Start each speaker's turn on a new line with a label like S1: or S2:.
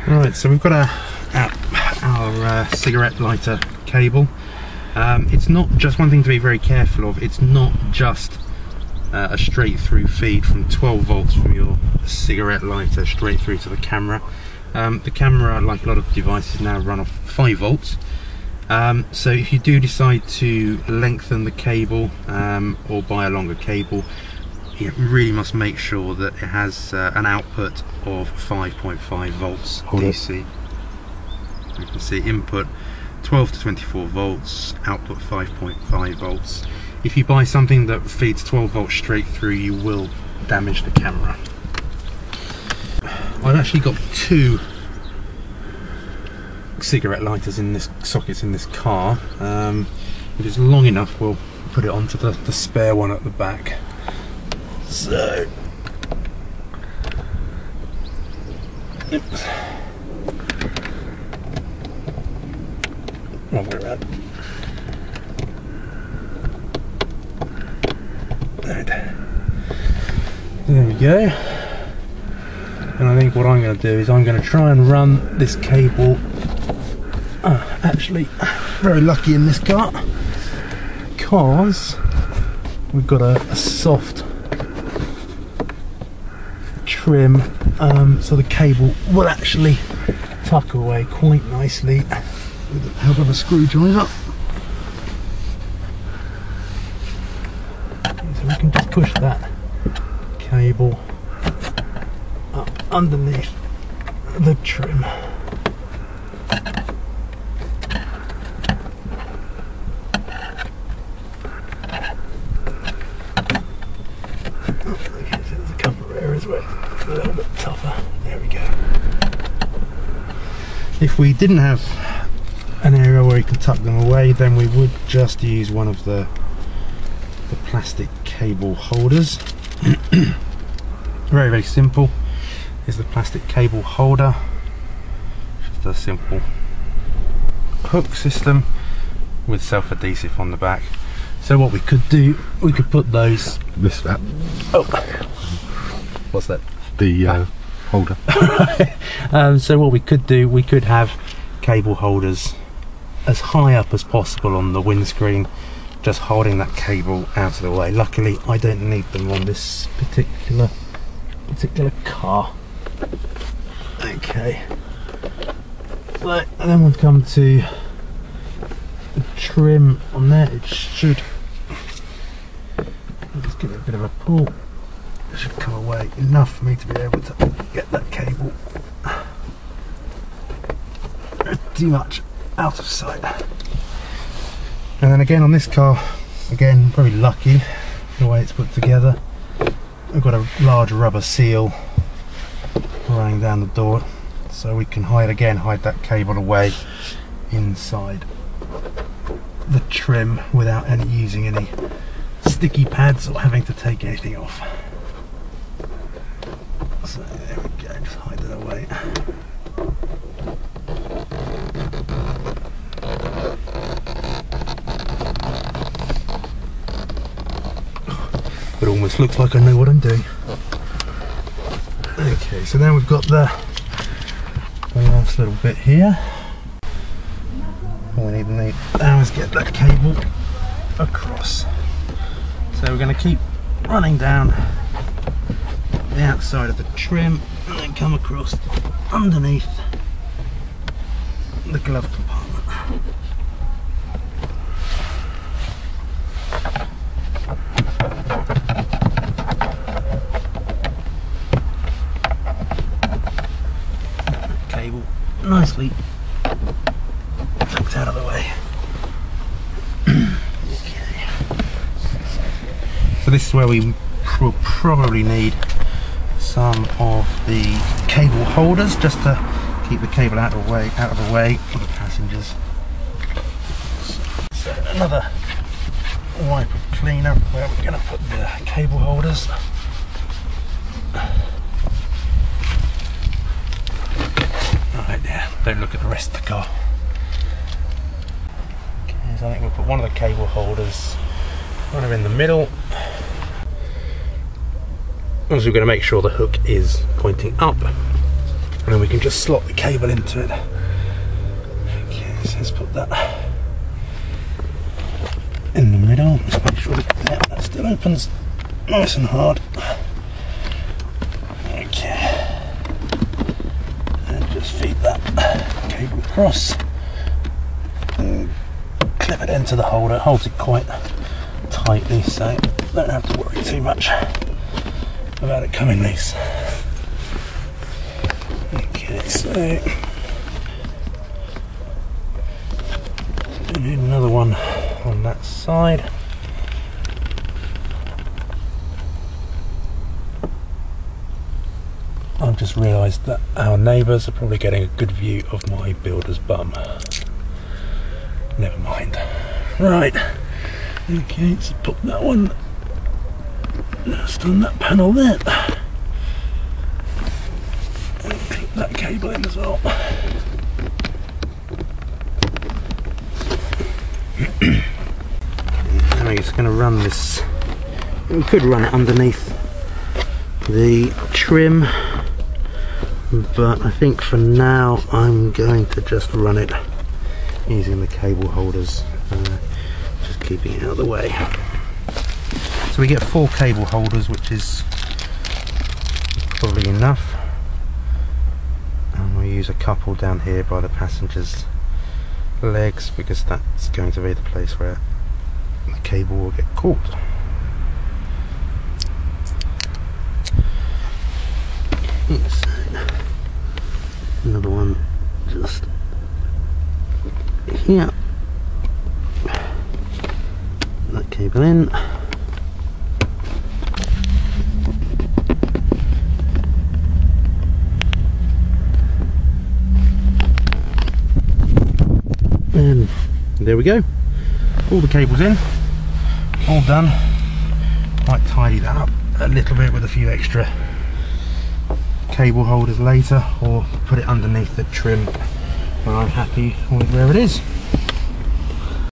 S1: Right, so we've got our cigarette lighter cable. It's not just one thing to be very careful of. It's not just a straight through feed from 12 volts from your cigarette lighter straight through to the camera. The camera, like a lot of devices now, run off 5 volts. So if you do decide to lengthen the cable or buy a longer cable, you really must make sure that it has an output of 5.5 volts DC. You can see input 12 to 24 volts, output 5.5 volts. If you buy something that feeds 12 volts straight through, you will damage the camera. I've actually got 2 cigarette lighters in this sockets in this car. If it's long enough, we'll put it onto the spare one at the back. So, oops. Wrong way around. Right. There we go. And I think what I'm going to do is I'm going to try and run this cable. Actually, very lucky in this car because we've got a soft trim, so the cable will actually tuck away quite nicely with the help of a screwdriver. So we can just push that cable up underneath the trim. A little bit tougher. There we go. If we didn't have an area where you can tuck them away, then we would just use one of the plastic cable holders. Very simple. Is the plastic cable holder. Just a simple hook system with self-adhesive on the back. So what we could do, we could put those.
S2: This that.
S1: Oh, what's that?
S2: The holder.
S1: So what we could do, we could have cable holders as high up as possible on the windscreen, just holding that cable out of the way. Luckily I don't need them on this particular car. Okay, so, and then we'll come to the trim on there. It should, just give it a bit of a pull. It should come away enough for me to be able to get that cable too much out of sight. And then again on this car, again probably lucky the way it's put together. We've got a large rubber seal running down the door, so we can hide that cable away inside the trim without using any sticky pads or having to take anything off. So there we go, just hide it away. It almost looks like I know what I'm doing. Okay, so now we've got the last little bit here. All we need now is get that cable across. So we're going to keep running down the outside of the trim and then come across underneath the glove compartment. Cable nicely tucked out of the way. Okay. So this is where we will probably need some of the cable holders just to keep the cable out of the way for the passengers. So another wipe of cleaner where we're going to put the cable holders. Right there, don't look at the rest of the car. Okay, so I think we'll put one of the cable holders kind of in the middle. Also, we're going to make sure the hook is pointing up. and then we can just slot the cable into it. Okay, so let's put that in the middle. Just make sure that still opens nice and hard. Okay, and just feed that cable across and clip it into the holder. It holds it quite tightly, so don't have to worry too much about it coming loose. Okay, so we need another one on that side. I've just realised that our neighbours are probably getting a good view of my builder's bum. Never mind. Right, okay, so put that one just on that panel there. And clip that cable in as well. Now we're just going to run this. We could run it underneath the trim, but I think for now I'm going to just run it using the cable holders, just keeping it out of the way. So we get 4 cable holders, which is probably enough, and we'll use a couple down here by the passenger's legs, because that's going to be the place where the cable will get caught. Another one just here. That cable in. And there we go. All the cables in. All done. Might tidy that up a little bit with a few extra cable holders later, or put it underneath the trim when I'm happy with where it is.